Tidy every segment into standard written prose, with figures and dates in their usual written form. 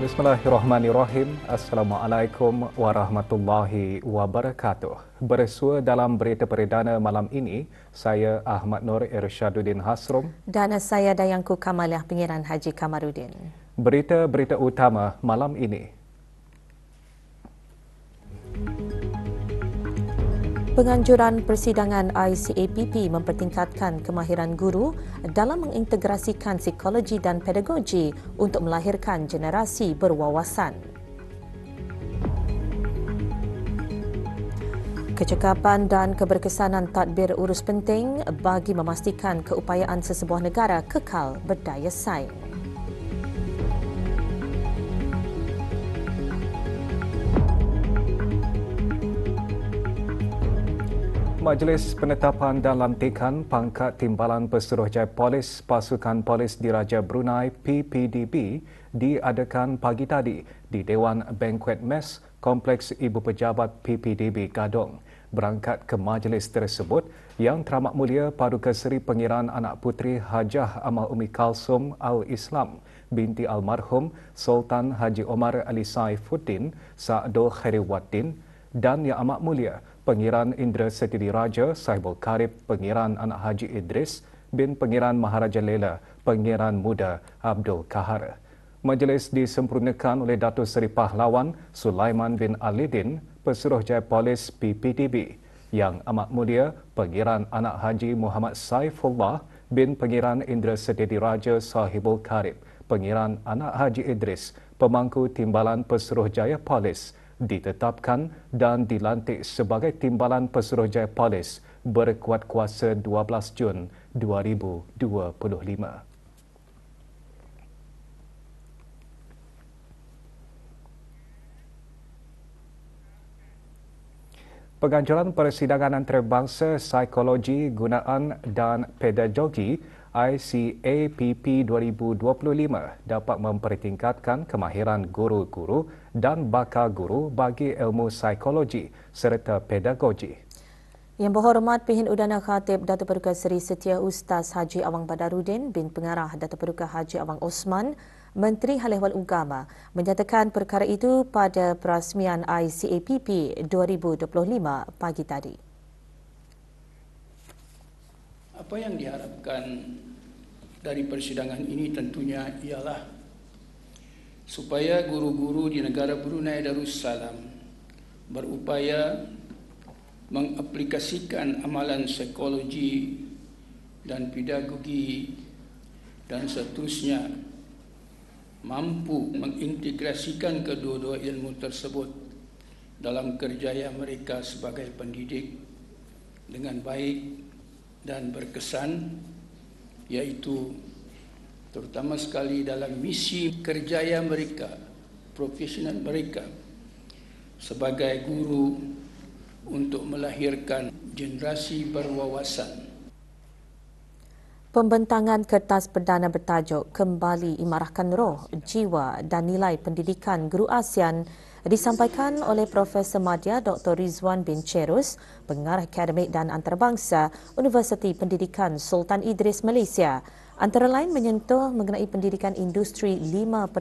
Bismillahirrahmanirrahim. Assalamualaikum warahmatullahi wabarakatuh. Bersua dalam berita perdana malam ini, saya Ahmad Nur Irsyaduddin Hasrum dan saya Dayangku Kamaliah Pengiran Haji Kamarudin. Berita-berita utama malam ini. Penganjuran persidangan ICAPP mempertingkatkan kemahiran guru dalam mengintegrasikan psikologi dan pedagogi untuk melahirkan generasi berwawasan. Kecekapan dan keberkesanan tadbir urus penting bagi memastikan keupayaan sesebuah negara kekal berdaya saing. Majlis Penetapan dan Lantikan Pangkat Timbalan Pesuruhjaya Polis Pasukan Polis Diraja Brunei PPDB diadakan pagi tadi di Dewan Banquet Mess Kompleks Ibu Pejabat PPDB Gadong. Berangkat ke majlis tersebut, Yang Teramat Mulia Paduka Seri Pengiran Anak Puteri Hajah Amal Umi Kalsum Al-Islam binti almarhum Sultan Haji Omar Ali Saifuddin Sa'dul Khairiwaddin dan Yang Amat Mulia Pengiran Indra Setidi Raja Sahibul Karib Pengiran Anak Haji Idris bin Pengiran Maharaja Lela Pengiran Muda Abdul Kahar. Majlis disempurnakan oleh Datuk Seri Pahlawan Sulaiman bin Alidin Pesuruhjaya Polis PPDB, Yang Amat Mulia Pengiran Anak Haji Muhammad Saifullah bin Pengiran Indra Setidi Raja Sahibul Karib Pengiran Anak Haji Idris Pemangku Timbalan Pesuruhjaya Polis ditetapkan dan dilantik sebagai Timbalan Pesuruhjaya Polis berkuat kuasa 12 Jun 2025. Penganjuran Persidangan Antarabangsa Psikologi, Gunaan dan Pedagogi ICAPP 2025 dapat mempertingkatkan kemahiran guru-guru dan bakal guru bagi ilmu psikologi serta pedagogi. Yang Berhormat Pihin Udana Khatib Datuk Paduka Seri Setia Ustaz Haji Awang Badarudin bin Pengarah Datuk Paduka Haji Awang Osman, Menteri Hal Ehwal Agama, menyatakan perkara itu pada perasmian ICAPP 2025 pagi tadi. Apa yang diharapkan dari persidangan ini tentunya ialah supaya guru-guru di negara Brunei Darussalam berupaya mengaplikasikan amalan psikologi dan pedagogi dan seterusnya, mampu mengintegrasikan kedua-dua ilmu tersebut dalam kerjaya mereka sebagai pendidik dengan baik dan berkesan, iaitu terutama sekali dalam misi kerjaya mereka, profesional mereka sebagai guru untuk melahirkan generasi berwawasan. Pembentangan kertas perdana bertajuk Kembali Imarahkan Roh, Jiwa dan Nilai Pendidikan Guru ASEAN disampaikan oleh Profesor Madya Dr. Rizwan bin Cherus, Pengarah Akademik dan Antarabangsa Universiti Pendidikan Sultan Idris Malaysia. Antara lain menyentuh mengenai pendidikan industri 5.0,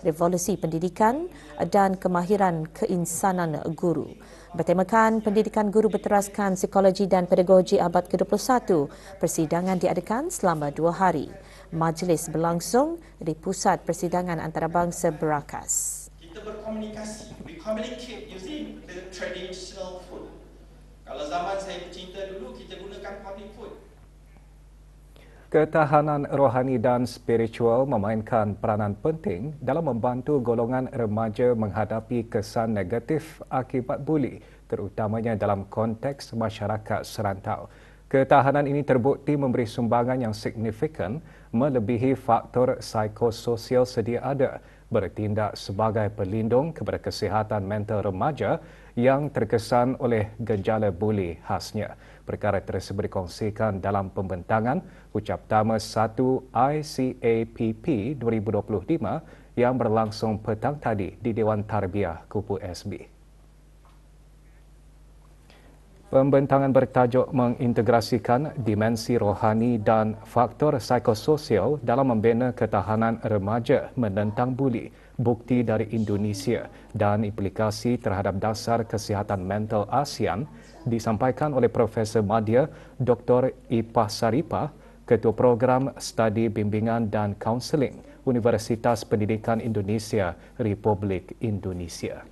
revolusi pendidikan dan kemahiran keinsanan guru. Bertemakan pendidikan guru berteraskan psikologi dan pedagogi abad ke-21, persidangan diadakan selama 2 hari. Majlis berlangsung di Pusat Persidangan Antarabangsa Berakas. Kita berkomunikasi, we communicate using the traditional food. Kalau zaman saya bercinta dulu, kita gunakan public food. Ketahanan rohani dan spiritual memainkan peranan penting dalam membantu golongan remaja menghadapi kesan negatif akibat buli, terutamanya dalam konteks masyarakat serantau. Ketahanan ini terbukti memberi sumbangan yang signifikan melebihi faktor psikososial sedia ada bertindak sebagai pelindung kepada kesihatan mental remaja yang terkesan oleh gejala buli khasnya. Perkara tersebut dikongsikan dalam pembentangan Ucap Tama 1 ICAPP 2025 yang berlangsung petang tadi di Dewan Tarbiyah Kupu SB. Pembentangan bertajuk mengintegrasikan dimensi rohani dan faktor psikososial dalam membina ketahanan remaja menentang buli, bukti dari Indonesia dan implikasi terhadap dasar kesihatan mental ASEAN disampaikan oleh Profesor Madya Dr. Ipah Saripah, Ketua Program Studi Bimbingan dan Kaunseling Universitas Pendidikan Indonesia, Republik Indonesia.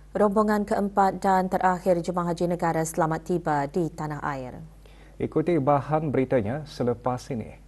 Rombongan keempat dan terakhir jemaah haji negara selamat tiba di tanah air. Ikuti bahan beritanya selepas ini.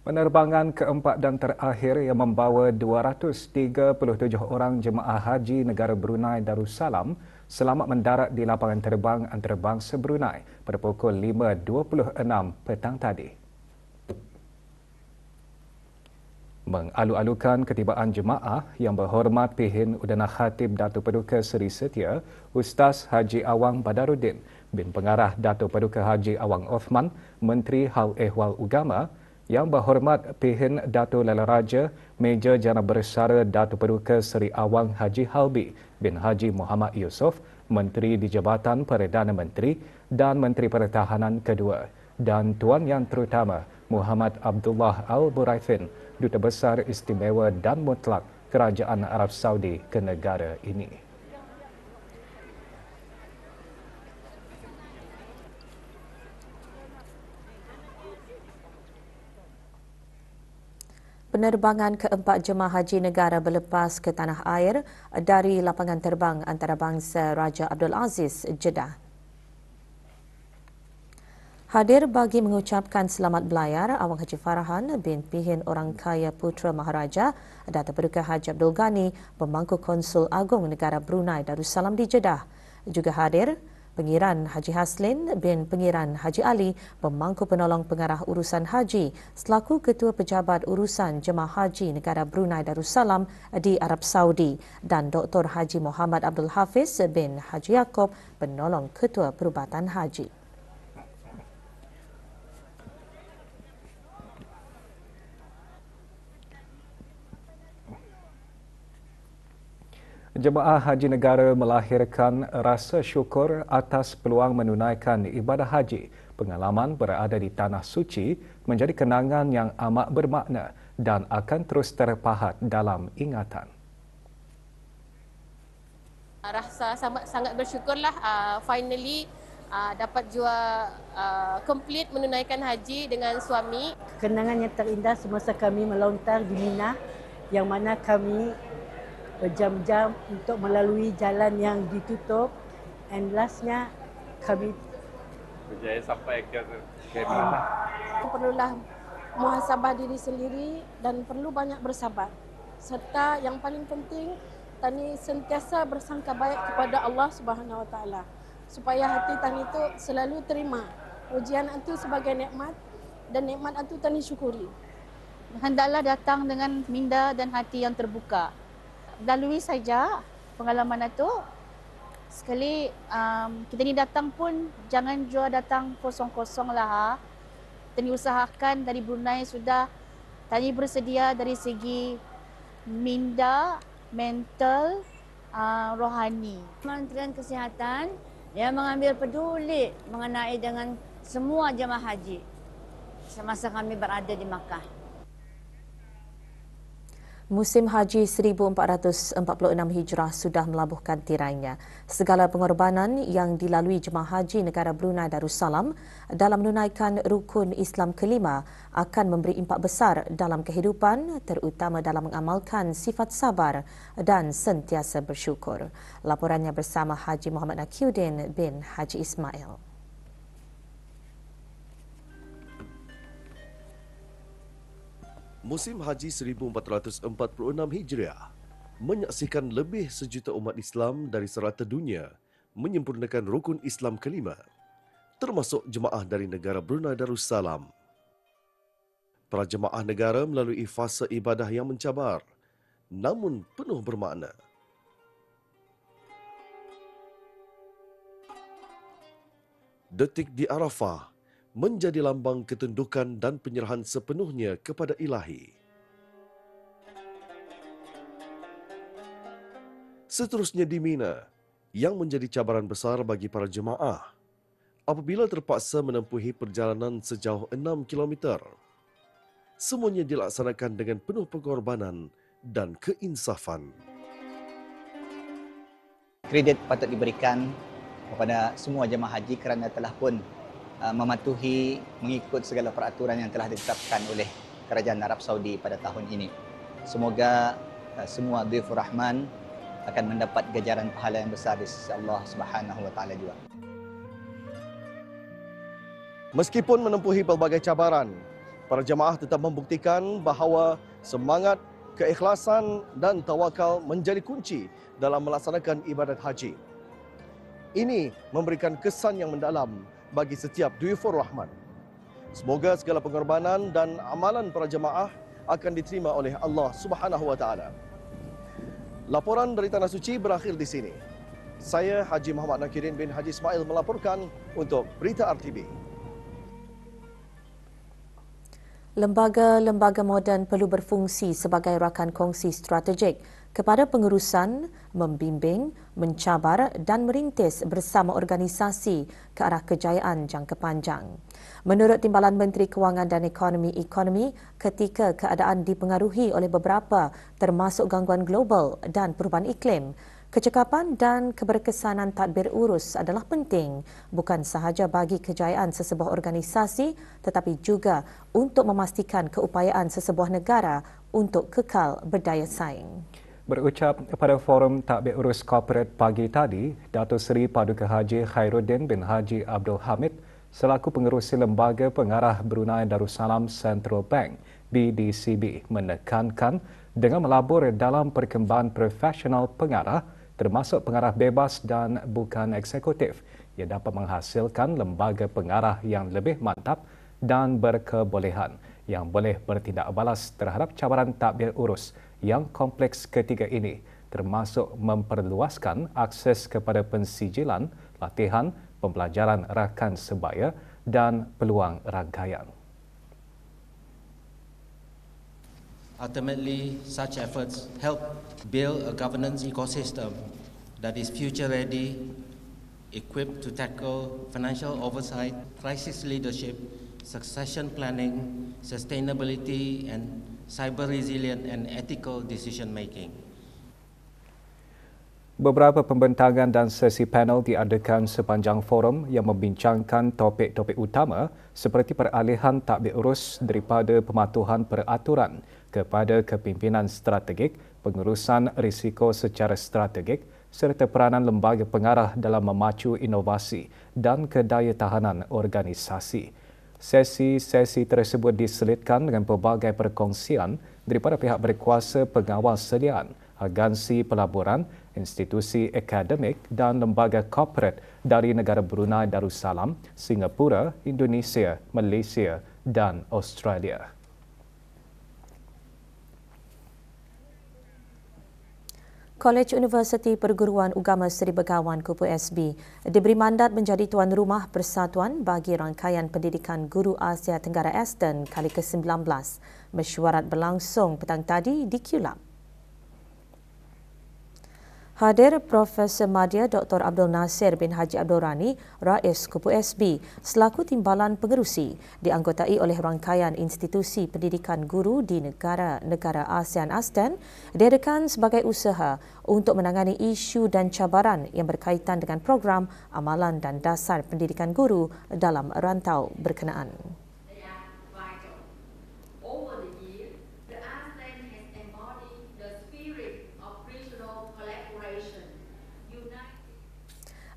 Penerbangan keempat dan terakhir yang membawa 237 orang jemaah haji negara Brunei Darussalam selamat mendarat di lapangan terbang antarabangsa Brunei pada pukul 5.26 petang tadi. Mengalu-alukan ketibaan jemaah yang berhormat Pihin Udana Khatib Datuk Paduka Seri Setia, Ustaz Haji Awang Badaruddin bin Pengarah Datuk Paduka Haji Awang Othman, Menteri Hal Ehwal Ugama, Yang Berhormat Pihin Datuk Lala Raja, Meja Jana Bersara Datuk Paduka Seri Awang Haji Halbi bin Haji Muhammad Yusof, Menteri di Jabatan Perdana Menteri dan Menteri Pertahanan kedua, dan Tuan Yang Terutama Muhammad Abdullah Al-Buraifin, Duta Besar Istimewa dan Mutlak Kerajaan Arab Saudi ke negara ini. Penerbangan keempat jemaah haji negara berlepas ke tanah air dari lapangan terbang antarabangsa Raja Abdul Aziz, Jeddah. Hadir bagi mengucapkan selamat belayar Awang Haji Farahan bin Pihin Orang Kaya Putra Maharaja, Datuk Paduka Haji Abdul Ghani, Pemangku Konsul Agung Negara Brunei Darussalam di Jeddah. Juga hadir Pengiran Haji Haslin bin Pengiran Haji Ali, Pemangku Penolong Pengarah Urusan Haji, selaku Ketua Pejabat Urusan Jemaah Haji Negara Brunei Darussalam di Arab Saudi, dan Dr. Haji Muhammad Abdul Hafiz bin Haji Yaakob, Penolong Ketua Perubatan Haji. Jemaah Haji Negara melahirkan rasa syukur atas peluang menunaikan ibadah haji. Pengalaman berada di Tanah Suci menjadi kenangan yang amat bermakna dan akan terus terpahat dalam ingatan. Rasa sangat bersyukurlah finally dapat jua complete menunaikan haji dengan suami. Kenangan yang terindah semasa kami melontar di Mina, yang mana kami berjam-jam untuk melalui jalan yang ditutup, and lastnya kami berjaya sampai ke Mina. Perlulah muhasabah diri sendiri dan perlu banyak bersabar, serta yang paling penting tani sentiasa bersangka baik kepada Allah Subhanahu Wa Taala, supaya hati tani itu selalu terima ujian itu sebagai nikmat, dan nikmat itu tani syukuri. Hendaklah datang dengan minda dan hati yang terbuka. Lalui saja pengalaman itu. Sekali kita ni datang pun jangan jua datang kosong-kosong lah. Tani usahakan dari Brunei sudah tani bersedia dari segi minda, mental, rohani. Kementerian Kesihatan dia mengambil peduli mengenai dengan semua jemaah haji semasa kami berada di Makkah. Musim Haji 1446 Hijrah sudah melabuhkan tirainya. Segala pengorbanan yang dilalui jemaah haji negara Brunei Darussalam dalam menunaikan rukun Islam kelima akan memberi impak besar dalam kehidupan, terutama dalam mengamalkan sifat sabar dan sentiasa bersyukur. Laporannya bersama Haji Muhammad Nakiuddin bin Haji Ismail. Musim Haji 1446 Hijriah menyaksikan lebih sejuta umat Islam dari serata dunia menyempurnakan rukun Islam kelima, termasuk jemaah dari negara Brunei Darussalam. Para jemaah negara melalui fasa ibadah yang mencabar namun penuh bermakna. Detik di Arafah menjadi lambang ketundukan dan penyerahan sepenuhnya kepada Ilahi. Seterusnya di Mina, yang menjadi cabaran besar bagi para jemaah apabila terpaksa menempuhi perjalanan sejauh 6 km. Semuanya dilaksanakan dengan penuh pengorbanan dan keinsafan. Kredit patut diberikan kepada semua jemaah haji kerana telah pun mematuhi mengikut segala peraturan yang telah ditetapkan oleh Kerajaan Arab Saudi pada tahun ini. Semoga semua Dhaifur Rahman akan mendapat ganjaran pahala yang besar di sisi Allah Subhanahu Wa Taala juga. Meskipun menempuhi pelbagai cabaran, para jemaah tetap membuktikan bahawa semangat, keikhlasan dan tawakal menjadi kunci dalam melaksanakan ibadat haji. Ini memberikan kesan yang mendalam bagi setiap Dhaifur Rahman. Semoga segala pengorbanan dan amalan para jemaah akan diterima oleh Allah Subhanahu Wa Taala. Laporan dari Tanah Suci berakhir di sini. Saya Haji Muhammad Nakiuddin bin Haji Ismail melaporkan untuk Berita RTB. Lembaga-lembaga moden perlu berfungsi sebagai rakan kongsi strategik kepada pengurusan, membimbing, mencabar dan merintis bersama organisasi ke arah kejayaan jangka panjang. Menurut Timbalan Menteri Kewangan dan Ekonomi, ketika keadaan dipengaruhi oleh beberapa termasuk gangguan global dan perubahan iklim, kecekapan dan keberkesanan tadbir urus adalah penting bukan sahaja bagi kejayaan sesebuah organisasi tetapi juga untuk memastikan keupayaan sesebuah negara untuk kekal berdaya saing. Berucap pada forum tadbir urus korporat pagi tadi, Datuk Seri Paduka Haji Khairuddin bin Haji Abdul Hamid selaku pengerusi Lembaga Pengarah Brunei Darussalam Central Bank BDCB menekankan dengan melabur dalam perkembangan profesional pengarah termasuk pengarah bebas dan bukan eksekutif yang dapat menghasilkan lembaga pengarah yang lebih mantap dan berkebolehan yang boleh bertindak balas terhadap cabaran tadbir urus yang kompleks ketiga ini, termasuk memperluaskan akses kepada pensijilan, latihan, pembelajaran rakan sebaya dan peluang rangkaian. Ultimately, such efforts help build a governance ecosystem that is future-ready, equipped to tackle financial oversight, crisis leadership, succession planning, sustainability, and cyber-resilient and ethical decision-making. Beberapa pembentangan dan sesi panel diadakan sepanjang forum yang membincangkan topik-topik utama seperti peralihan tadbir urus daripada pematuhan peraturan kepada kepimpinan strategik, pengurusan risiko secara strategik serta peranan lembaga pengarah dalam memacu inovasi dan kedayatahanan organisasi. Sesi-sesi tersebut diselitkan dengan pelbagai perkongsian daripada pihak berkuasa pengawal sediaan, agensi pelaburan, institusi akademik dan lembaga korporat dari negara Brunei Darussalam, Singapura, Indonesia, Malaysia dan Australia. Kolej Universiti Perguruan Ugama Seri Begawan Kupu SB diberi mandat menjadi tuan rumah persatuan bagi rangkaian pendidikan Guru Asia Tenggara Aston kali ke-19. Mesyuarat berlangsung petang tadi di QLab. Hadir Profesor Madya Dr. Abdul Nasir bin Haji Abdul Rani, Rais Kupu SB, selaku timbalan pengerusi, dianggotai oleh rangkaian institusi pendidikan guru di negara-negara ASEAN ASEAN, diadakan sebagai usaha untuk menangani isu dan cabaran yang berkaitan dengan program, amalan dan dasar pendidikan guru dalam rantau berkenaan.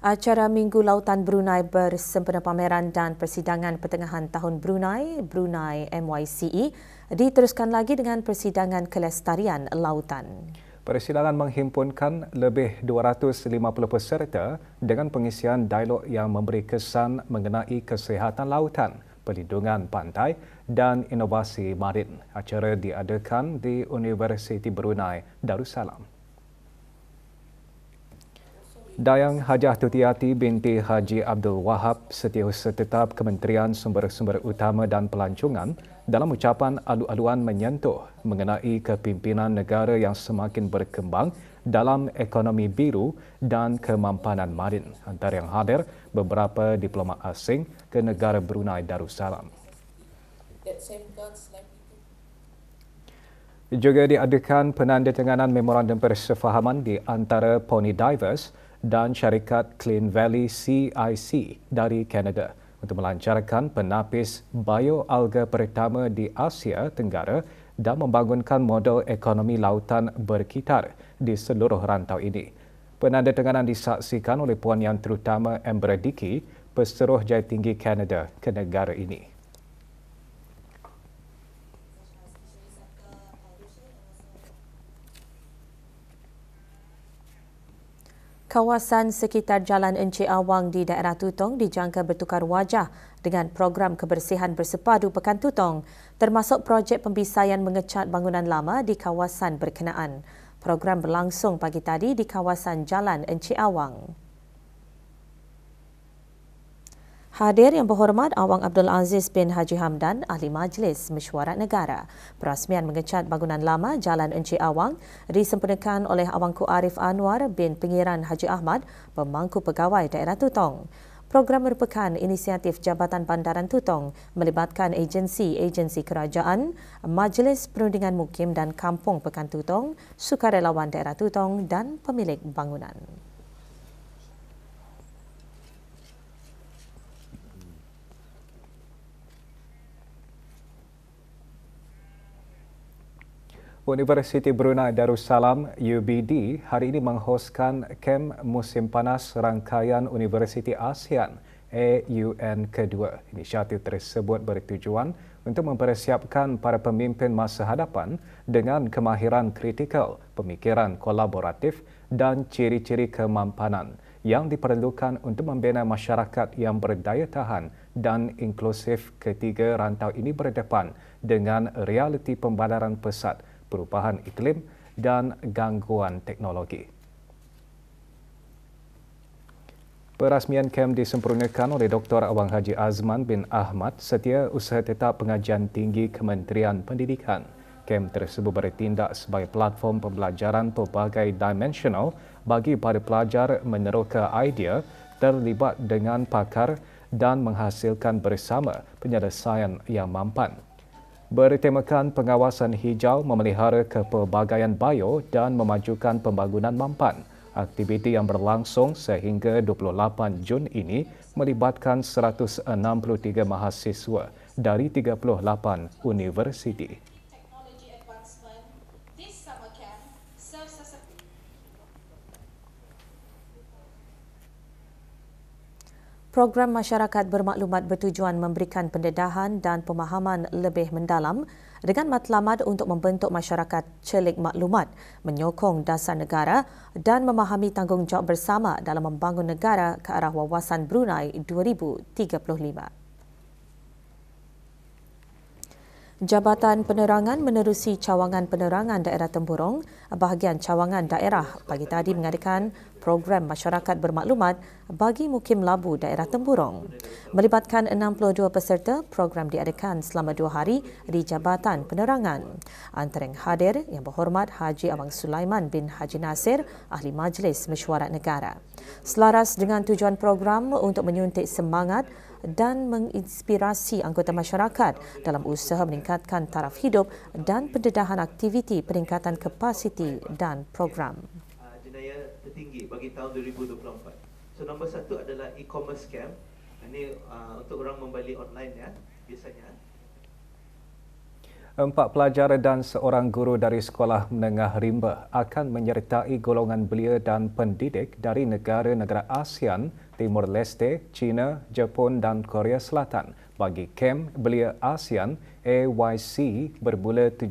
Acara Minggu Lautan Brunei bersempena pameran dan persidangan pertengahan tahun Brunei MYCE diteruskan lagi dengan persidangan kelestarian lautan. Persidangan menghimpunkan lebih 250 peserta dengan pengisian dialog yang memberi kesan mengenai kesihatan lautan, perlindungan pantai dan inovasi marin. Acara diadakan di Universiti Brunei Darussalam. Dayang Hajah Tutiati binti Haji Abdul Wahab, Setiausaha Tetap Kementerian Sumber-Sumber Utama dan Pelancongan, dalam ucapan alu-aluan menyentuh mengenai kepimpinan negara yang semakin berkembang dalam ekonomi biru dan kemampanan marin. Antara yang hadir, beberapa diplomat asing ke negara Brunei Darussalam. Juga diadakan penandatanganan memorandum persefahaman di antara Pony Divers dan syarikat Clean Valley CIC dari Kanada untuk melancarkan penapis bioalga pertama di Asia Tenggara dan membangunkan model ekonomi lautan berkitar di seluruh rantau ini. Penandatanganan disaksikan oleh Puan Yang Terutama Amber Dickey, Pesuruh Jayatinggi Kanada ke negara ini. Kawasan sekitar Jalan Encik Awang di daerah Tutong dijangka bertukar wajah dengan program kebersihan bersepadu Pekan Tutong, termasuk projek pembisaian mengecat bangunan lama di kawasan berkenaan. Program berlangsung pagi tadi di kawasan Jalan Encik Awang. Hadir Yang Berhormat Awang Abdul Aziz bin Haji Hamdan, Ahli Majlis Mesyuarat Negara. Perasmian mengecat bangunan lama Jalan Encik Awang disempurnakan oleh Awangku Arif Anwar bin Pengiran Haji Ahmad, Pemangku Pegawai Daerah Tutong. Program merupakan inisiatif Jabatan Bandaran Tutong melibatkan agensi-agensi kerajaan, Majlis Perundingan Mukim dan Kampung Pekan Tutong, sukarelawan daerah Tutong dan pemilik bangunan. Universiti Brunei Darussalam UBD hari ini menghoskan kem musim panas rangkaian Universiti ASEAN AUN kedua. Inisiatif tersebut bertujuan untuk mempersiapkan para pemimpin masa hadapan dengan kemahiran kritikal, pemikiran kolaboratif dan ciri-ciri kemampanan yang diperlukan untuk membina masyarakat yang berdaya tahan dan inklusif. Ketiga rantau ini berdepan dengan realiti pembadaran pesat, perubahan iklim dan gangguan teknologi. Perasmian kem disempurnakan oleh Dr. Awang Haji Azman bin Ahmad, Setiausaha Tetap Pengajian Tinggi Kementerian Pendidikan. Kem tersebut bertindak sebagai platform pembelajaran pelbagai dimensional bagi para pelajar meneroka idea, terlibat dengan pakar dan menghasilkan bersama penyelesaian yang mampan. Bertemakan pengawasan hijau, memelihara kepelbagaian bio dan memajukan pembangunan mampan. Aktiviti yang berlangsung sehingga 28 Jun ini melibatkan 163 mahasiswa dari 38 universiti. Program masyarakat bermaklumat bertujuan memberikan pendedahan dan pemahaman lebih mendalam dengan matlamat untuk membentuk masyarakat celik maklumat, menyokong dasar negara dan memahami tanggungjawab bersama dalam membangun negara ke arah wawasan Brunei 2035. Jabatan Penerangan menerusi cawangan penerangan daerah Temburong. Bahagian cawangan daerah pagi tadi mengadakan program masyarakat bermaklumat bagi mukim labu daerah Temburong. Melibatkan 62 peserta, program diadakan selama 2 hari di Jabatan Penerangan. Antara yang hadir Yang Berhormat Haji Abang Sulaiman bin Haji Nasir, Ahli Majlis Mesyuarat Negara. Selaras dengan tujuan program untuk menyuntik semangat dan menginspirasi anggota masyarakat dalam usaha meningkatkan taraf hidup dan pendedahan aktiviti peningkatan kapasiti dan program. Jenayah tertinggi bagi tahun 2024. So nombor 1 adalah e-commerce scam. Ini untuk orang membeli online ya biasanya. 4 pelajar dan seorang guru dari Sekolah Menengah Rimba akan menyertai golongan belia dan pendidik dari negara-negara ASEAN, Timur Leste, China, Jepun dan Korea Selatan bagi kem belia ASEAN AYC bermula 17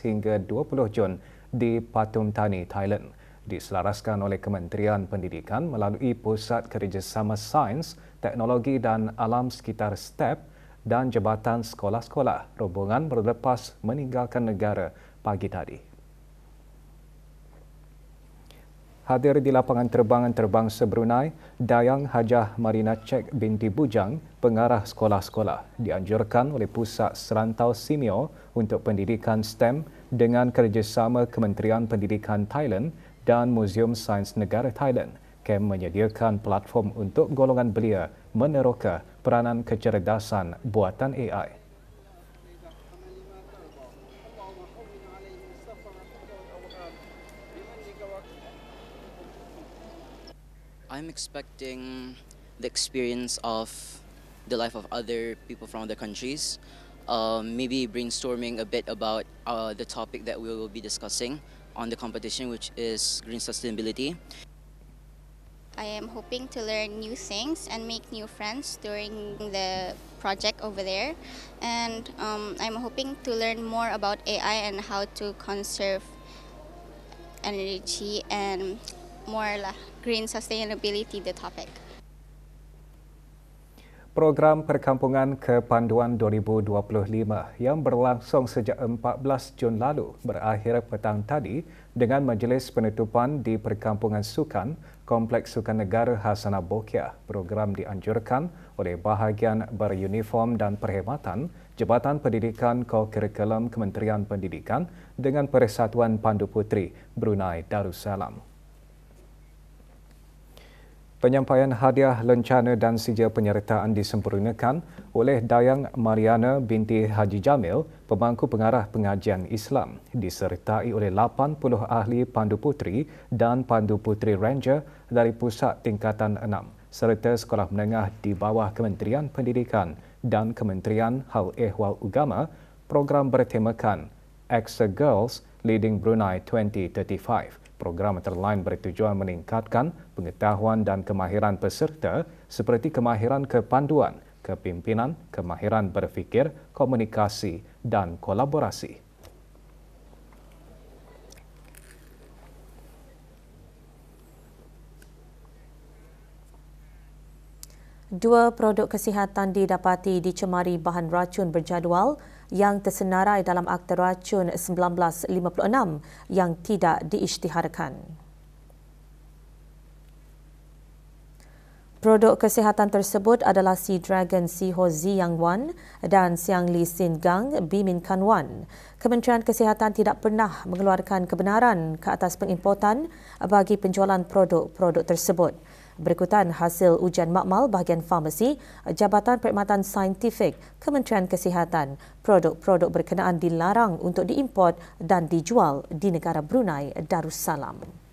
hingga 20 Jun di Pathum Thani, Thailand. Diselaraskan oleh Kementerian Pendidikan melalui Pusat Kerjasama Sains, Teknologi dan Alam Sekitar STEP dan Jabatan Sekolah-Sekolah. Rombongan berlepas meninggalkan negara pagi tadi. Hadir di lapangan terbang antarabangsa Brunei, Dayang Hajah Marina Cek binti Bujang, pengarah sekolah-sekolah, dianjurkan oleh Pusat Serantau Simeo untuk Pendidikan STEM dengan kerjasama Kementerian Pendidikan Thailand dan Muzium Sains Negara Thailand. KEM menyediakan platform untuk golongan belia meneroka peranan kecerdasan buatan AI. I'm expecting the experience of the life of other people from other countries, maybe brainstorming a bit about the topic that we will be discussing on the competition, which is green sustainability. I am hoping to learn new things and make new friends during the project over there. And I'm hoping to learn more about AI and how to conserve energy and more green sustainability, the topic. Program Perkampungan Kepanduan 2025 yang berlangsung sejak 14 Jun lalu berakhir petang tadi dengan majlis penutupan di Perkampungan Sukan, Kompleks Sukan Negara Hasanah Bokia. Program dianjurkan oleh bahagian beruniform dan perkhidmatan Jabatan Pendidikan Co-Kurikulum Kementerian Pendidikan dengan Persatuan Pandu Puteri Brunei Darussalam. Penyampaian hadiah lencana dan sijil penyertaan disempurnakan oleh Dayang Mariana binti Haji Jamil, pemangku pengarah pengajian Islam, disertai oleh 80 ahli Pandu Puteri dan Pandu Puteri Ranger dari Pusat Tingkatan 6 serta sekolah menengah di bawah Kementerian Pendidikan dan Kementerian Hal Ehwal Agama. Program bertemakan Exa Girls Leading Brunei 2035. Program antara lain bertujuan meningkatkan pengetahuan dan kemahiran peserta seperti kemahiran kepanduan, kepimpinan, kemahiran berfikir, komunikasi dan kolaborasi. Dua produk kesihatan didapati dicemari bahan racun berjadual yang tersenarai dalam Akta Racun 1956 yang tidak diisytiharkan. Produk kesihatan tersebut adalah Sea Dragon Siho Ziyang Wan dan Siang Li Sin Gang Bimin Kan Wan. Kementerian Kesihatan tidak pernah mengeluarkan kebenaran ke atas pengimportan bagi penjualan produk-produk tersebut. Berikutan hasil ujian makmal bahagian farmasi, Jabatan Perkhidmatan Saintifik, Kementerian Kesihatan, produk-produk berkenaan dilarang untuk diimport dan dijual di negara Brunei Darussalam.